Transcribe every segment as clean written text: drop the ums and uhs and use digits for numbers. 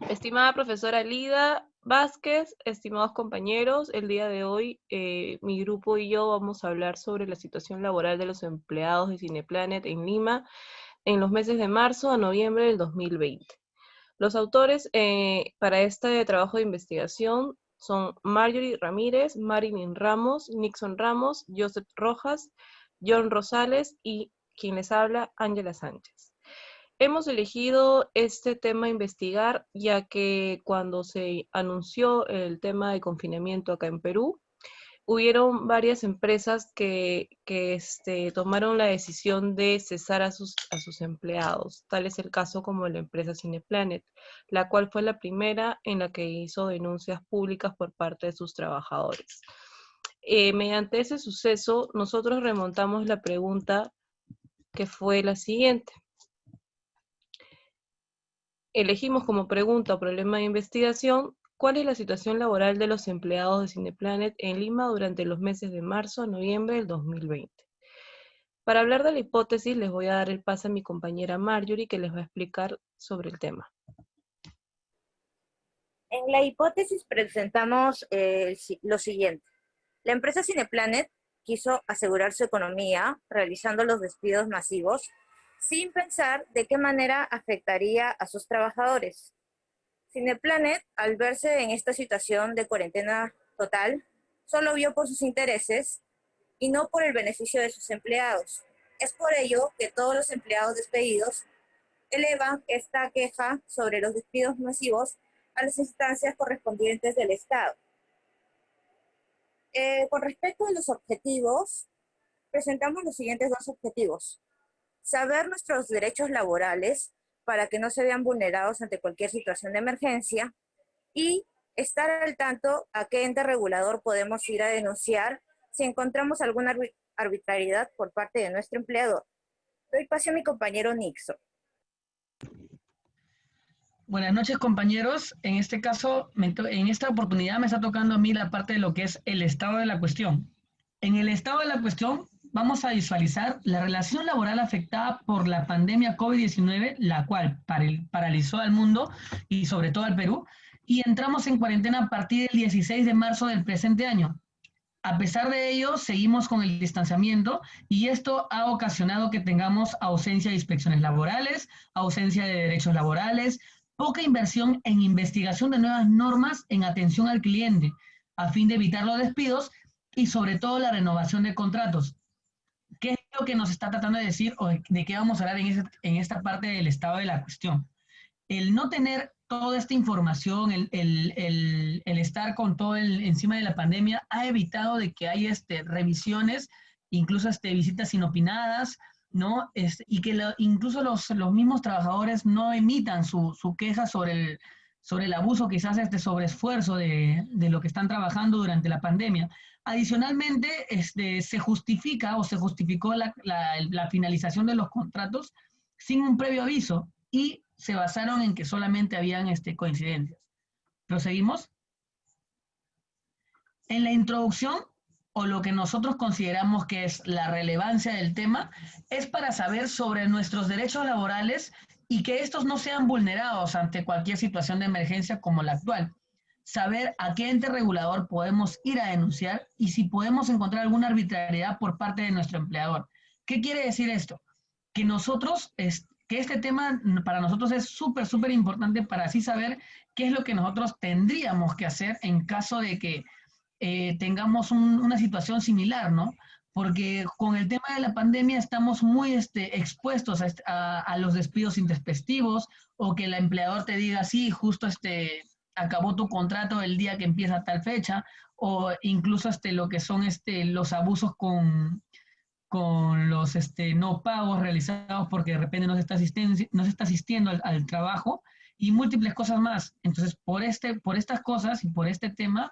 Estimada profesora Lida Vázquez, estimados compañeros, el día de hoy mi grupo y yo vamos a hablar sobre la situación laboral de los empleados de Cineplanet en Lima en los meses de marzo a noviembre del 2020. Los autores para este trabajo de investigación son Marjorie Ramírez, Marilyn Ramos, Nixon Ramos, Joseph Rojas, John Rosales y quien les habla, Ángela Sánchez. Hemos elegido este tema a investigar ya que cuando se anunció el tema de confinamiento acá en Perú, hubieron varias empresas que tomaron la decisión de cesar a sus empleados. Tal es el caso como la empresa Cineplanet, la cual fue la primera en la que hizo denuncias públicas por parte de sus trabajadores. Mediante ese suceso, nosotros remontamos la pregunta que fue la siguiente. Elegimos como pregunta o problema de investigación, ¿cuál es la situación laboral de los empleados de Cineplanet en Lima durante los meses de marzo a noviembre del 2020? Para hablar de la hipótesis, les voy a dar el pase a mi compañera Marjorie, que les va a explicar sobre el tema. En la hipótesis presentamos lo siguiente. La empresa Cineplanet quiso asegurar su economía realizando los despidos masivos sin pensar de qué manera afectaría a sus trabajadores. Cineplanet, al verse en esta situación de cuarentena total, solo vio por sus intereses y no por el beneficio de sus empleados. Es por ello que todos los empleados despedidos elevan esta queja sobre los despidos masivos a las instancias correspondientes del Estado. Con respecto a los objetivos, presentamos los siguientes dos objetivos. Saber nuestros derechos laborales para que no se vean vulnerados ante cualquier situación de emergencia y estar al tanto a qué ente regulador podemos ir a denunciar si encontramos alguna arbitrariedad por parte de nuestro empleador. Doy paso a mi compañero Nixon. Buenas noches, compañeros. En este caso, en esta oportunidad me está tocando a mí la parte de lo que es el estado de la cuestión. En el estado de la cuestión vamos a visualizar la relación laboral afectada por la pandemia COVID-19, la cual paralizó al mundo y sobre todo al Perú, y entramos en cuarentena a partir del 16 de marzo del presente año. A pesar de ello, seguimos con el distanciamiento y esto ha ocasionado que tengamos ausencia de inspecciones laborales, ausencia de derechos laborales, poca inversión en investigación de nuevas normas en atención al cliente, a fin de evitar los despidos y sobre todo la renovación de contratos. ¿Qué es lo que nos está tratando de decir o de qué vamos a hablar en esta parte del estado de la cuestión? El no tener toda esta información, el estar con todo encima de la pandemia, ha evitado de que haya revisiones, incluso visitas inopinadas, ¿no? Y que incluso los mismos trabajadores no emitan su queja sobre el abuso, quizás sobreesfuerzo de lo que están trabajando durante la pandemia. Adicionalmente, se justifica o se justificó la finalización de los contratos sin un previo aviso y se basaron en que solamente habían coincidencias. ¿Proseguimos? En la introducción, o lo que nosotros consideramos que es la relevancia del tema, es para saber sobre nuestros derechos laborales y que estos no sean vulnerados ante cualquier situación de emergencia como la actual. Saber a qué ente regulador podemos ir a denunciar y si podemos encontrar alguna arbitrariedad por parte de nuestro empleador. ¿Qué quiere decir esto? Que nosotros, que este tema para nosotros es súper, súper importante para así saber qué es lo que nosotros tendríamos que hacer en caso de que tengamos una situación similar, ¿no? Porque con el tema de la pandemia estamos muy expuestos a los despidos intempestivos o que el empleador te diga, sí, justo acabó tu contrato el día que empieza tal fecha, o incluso lo que son los abusos con los no pagos realizados porque de repente no se está asistiendo al trabajo y múltiples cosas más. Entonces, por estas cosas y por este tema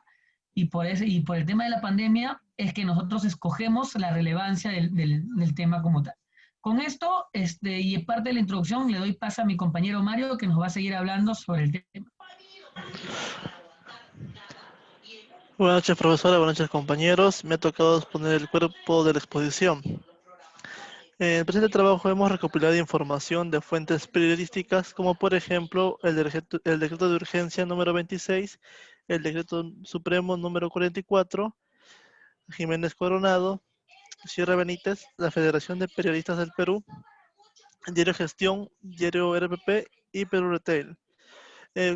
y por el tema de la pandemia es que nosotros escogemos la relevancia del tema como tal. Con esto, y parte de la introducción, le doy paso a mi compañero Mario, que nos va a seguir hablando sobre el tema. Buenas noches, profesora. Buenas noches, compañeros. Me ha tocado exponer el cuerpo de la exposición. En el presente trabajo hemos recopilado información de fuentes periodísticas, como por ejemplo el decreto de urgencia número 26, el decreto supremo número 44, Jiménez Coronado, Sierra Benítez, la Federación de Periodistas del Perú, Diario Gestión, Diario RPP y Perú Retail.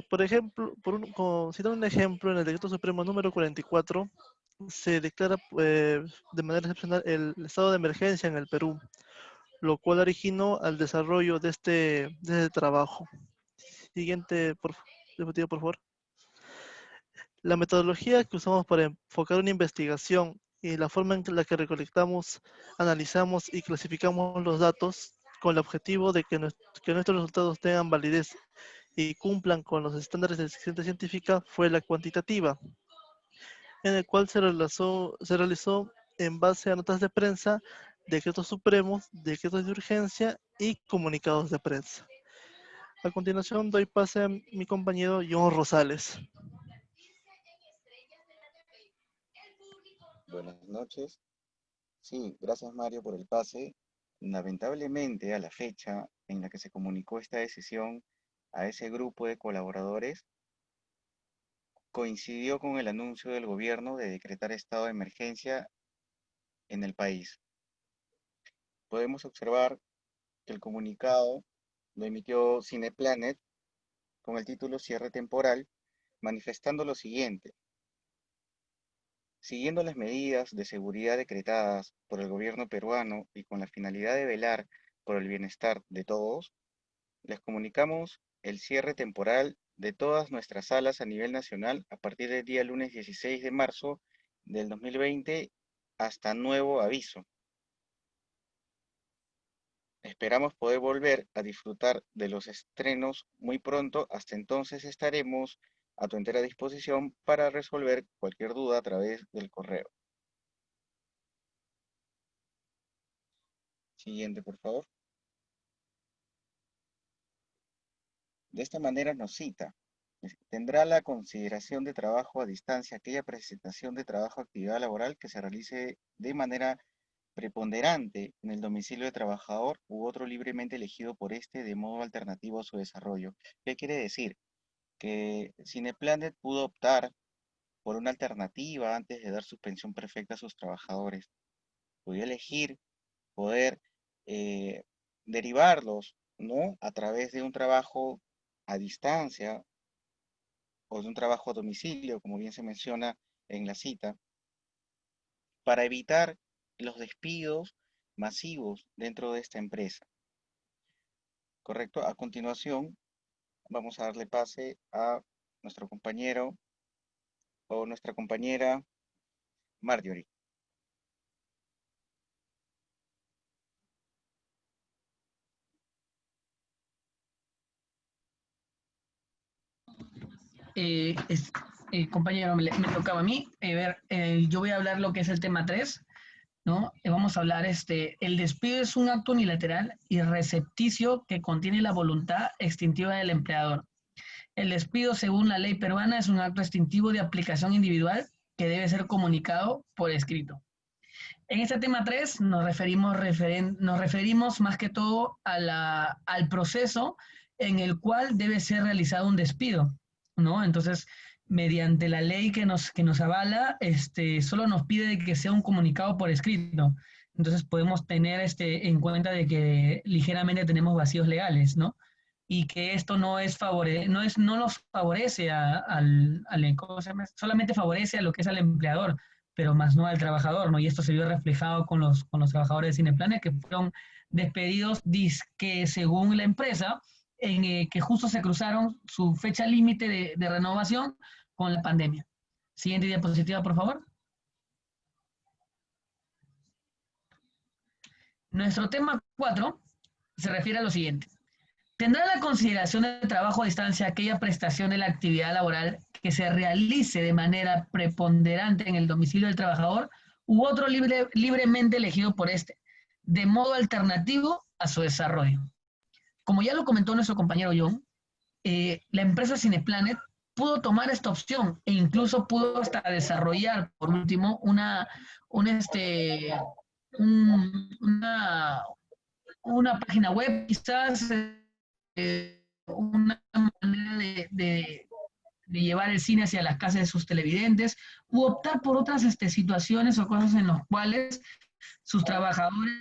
Por ejemplo, citando un ejemplo, en el decreto supremo número 44 se declara de manera excepcional el estado de emergencia en el Perú, lo cual originó al desarrollo de este trabajo. Siguiente, diapositiva, por favor. La metodología que usamos para enfocar una investigación y la forma en la que recolectamos, analizamos y clasificamos los datos con el objetivo de que nuestros resultados tengan validez y cumplan con los estándares de exigencia científica fue la cuantitativa, en el cual se realizó en base a notas de prensa, decretos supremos, decretos de urgencia y comunicados de prensa. A continuación doy pase a mi compañero John Rosales. Buenas noches. Sí, gracias Mario por el pase. Lamentablemente, a la fecha en la que se comunicó esta decisión a ese grupo de colaboradores, coincidió con el anuncio del gobierno de decretar estado de emergencia en el país. Podemos observar que el comunicado lo emitió Cineplanet con el título Cierre temporal, manifestando lo siguiente. Siguiendo las medidas de seguridad decretadas por el gobierno peruano y con la finalidad de velar por el bienestar de todos, les comunicamos el cierre temporal de todas nuestras salas a nivel nacional a partir del día lunes 16 de marzo del 2020 hasta nuevo aviso. Esperamos poder volver a disfrutar de los estrenos muy pronto. Hasta entonces estaremos a tu entera disposición para resolver cualquier duda a través del correo. Siguiente, por favor. De esta manera nos cita. Tendrá la consideración de trabajo a distancia aquella presentación de trabajo o actividad laboral que se realice de manera preponderante en el domicilio del trabajador u otro libremente elegido por este de modo alternativo a su desarrollo. ¿Qué quiere decir? Que Cineplanet pudo optar por una alternativa antes de dar suspensión perfecta a sus trabajadores. Podía elegir poder derivarlos, ¿no?, a través de un trabajo a distancia o de un trabajo a domicilio, como bien se menciona en la cita, para evitar los despidos masivos dentro de esta empresa. Correcto. A continuación, vamos a darle pase a nuestro compañero o nuestra compañera Marjorie. Compañero, me tocaba a mí. Yo voy a hablar lo que es el tema 3, ¿no? Vamos a hablar, el despido es un acto unilateral y recepticio que contiene la voluntad extintiva del empleador. El despido, según la ley peruana, es un acto extintivo de aplicación individual que debe ser comunicado por escrito. En este tema 3 nos referimos más que todo al proceso en el cual debe ser realizado un despido, ¿no? Entonces, mediante la ley que nos avala, solo nos pide de que sea un comunicado por escrito. Entonces podemos tener en cuenta de que ligeramente tenemos vacíos legales, ¿no? Y que esto no nos favorece solamente favorece a lo que es al empleador, pero más no al trabajador, ¿no? Y esto se vio reflejado con los trabajadores de Cineplanet que fueron despedidos que según la empresa, que justo se cruzaron su fecha límite de renovación con la pandemia. Siguiente diapositiva, por favor. Nuestro tema 4 se refiere a lo siguiente. Tendrá la consideración de trabajo a distancia aquella prestación de la actividad laboral que se realice de manera preponderante en el domicilio del trabajador u otro libremente elegido por este, de modo alternativo a su desarrollo. Como ya lo comentó nuestro compañero John, la empresa Cineplanet pudo tomar esta opción e incluso pudo hasta desarrollar, por último, una página web, quizás una manera de llevar el cine hacia las casas de sus televidentes, u optar por otras situaciones o cosas en las cuales sus trabajadores,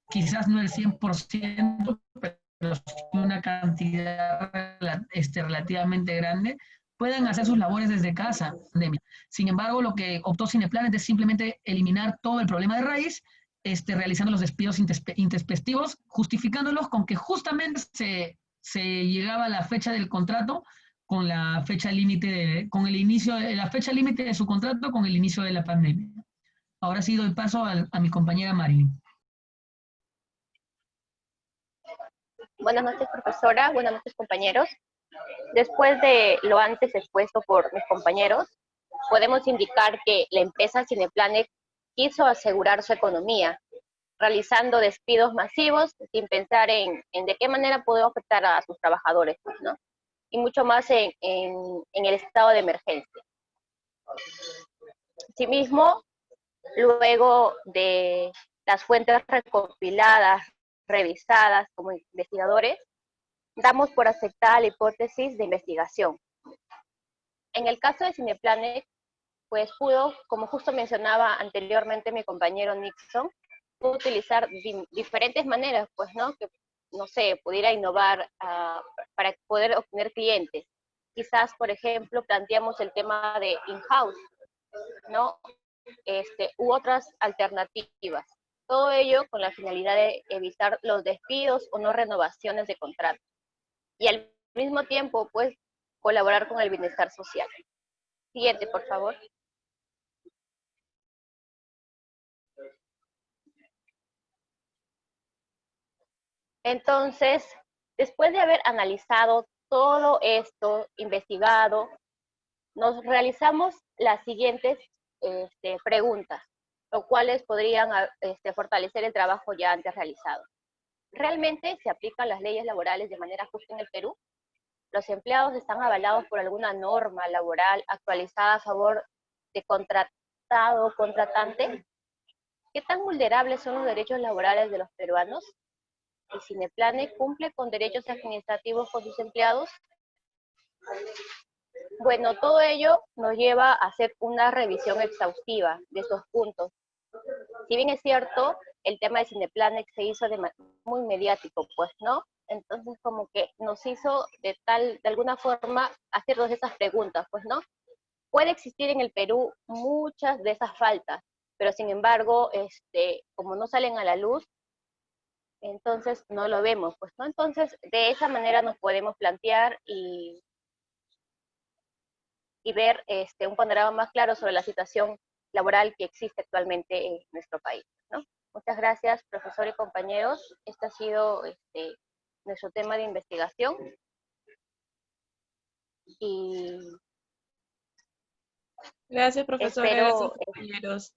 quizás no el 100%, pero una cantidad relativamente grande, puedan hacer sus labores desde casa. Sin embargo, lo que optó Cineplanet es simplemente eliminar todo el problema de raíz, realizando los despidos intempestivos, justificándolos con que justamente se llegaba a la fecha del contrato con la fecha límite, con el inicio de la fecha límite de su contrato con el inicio de la pandemia. Ahora sí doy paso a mi compañera Marilyn. Buenas noches, profesora. Buenas noches, compañeros. Después de lo antes expuesto por mis compañeros, podemos indicar que la empresa Cineplanet quiso asegurar su economía, realizando despidos masivos sin pensar en de qué manera puede afectar a sus trabajadores, ¿no? Y mucho más en el estado de emergencia. Asimismo, luego de las fuentes recopiladas, revisadas como investigadores, damos por aceptada la hipótesis de investigación. En el caso de Cineplanet, pues pudo, como justo mencionaba anteriormente mi compañero Nixon, pudo utilizar diferentes maneras, pues, ¿no? Que, no sé, pudiera innovar para poder obtener clientes. Quizás, por ejemplo, planteamos el tema de in-house, ¿no? U otras alternativas. Todo ello con la finalidad de evitar los despidos o no renovaciones de contrato. Y al mismo tiempo, pues, colaborar con el bienestar social. Siguiente, por favor. Entonces, después de haber analizado todo esto, investigado, nos realizamos las siguientes preguntas, lo cuales podrían fortalecer el trabajo ya antes realizado. ¿Realmente se aplican las leyes laborales de manera justa en el Perú? ¿Los empleados están avalados por alguna norma laboral actualizada a favor de contratado o contratante? ¿Qué tan vulnerables son los derechos laborales de los peruanos? ¿El Cineplanet cumple con derechos administrativos con sus empleados? Bueno, todo ello nos lleva a hacer una revisión exhaustiva de estos puntos. Si bien es cierto, el tema de Cineplanet se hizo muy mediático, pues, ¿no? Entonces, como que nos hizo de alguna forma hacernos esas preguntas, pues, ¿no? Puede existir en el Perú muchas de esas faltas, pero sin embargo, como no salen a la luz, entonces no lo vemos, pues, ¿no? Entonces, de esa manera nos podemos plantear y ver un panorama más claro sobre la situación laboral que existe actualmente en nuestro país, ¿no? Muchas gracias, profesor y compañeros. Este ha sido nuestro tema de investigación. Y Gracias, profesora. espero, Gracias, compañeros.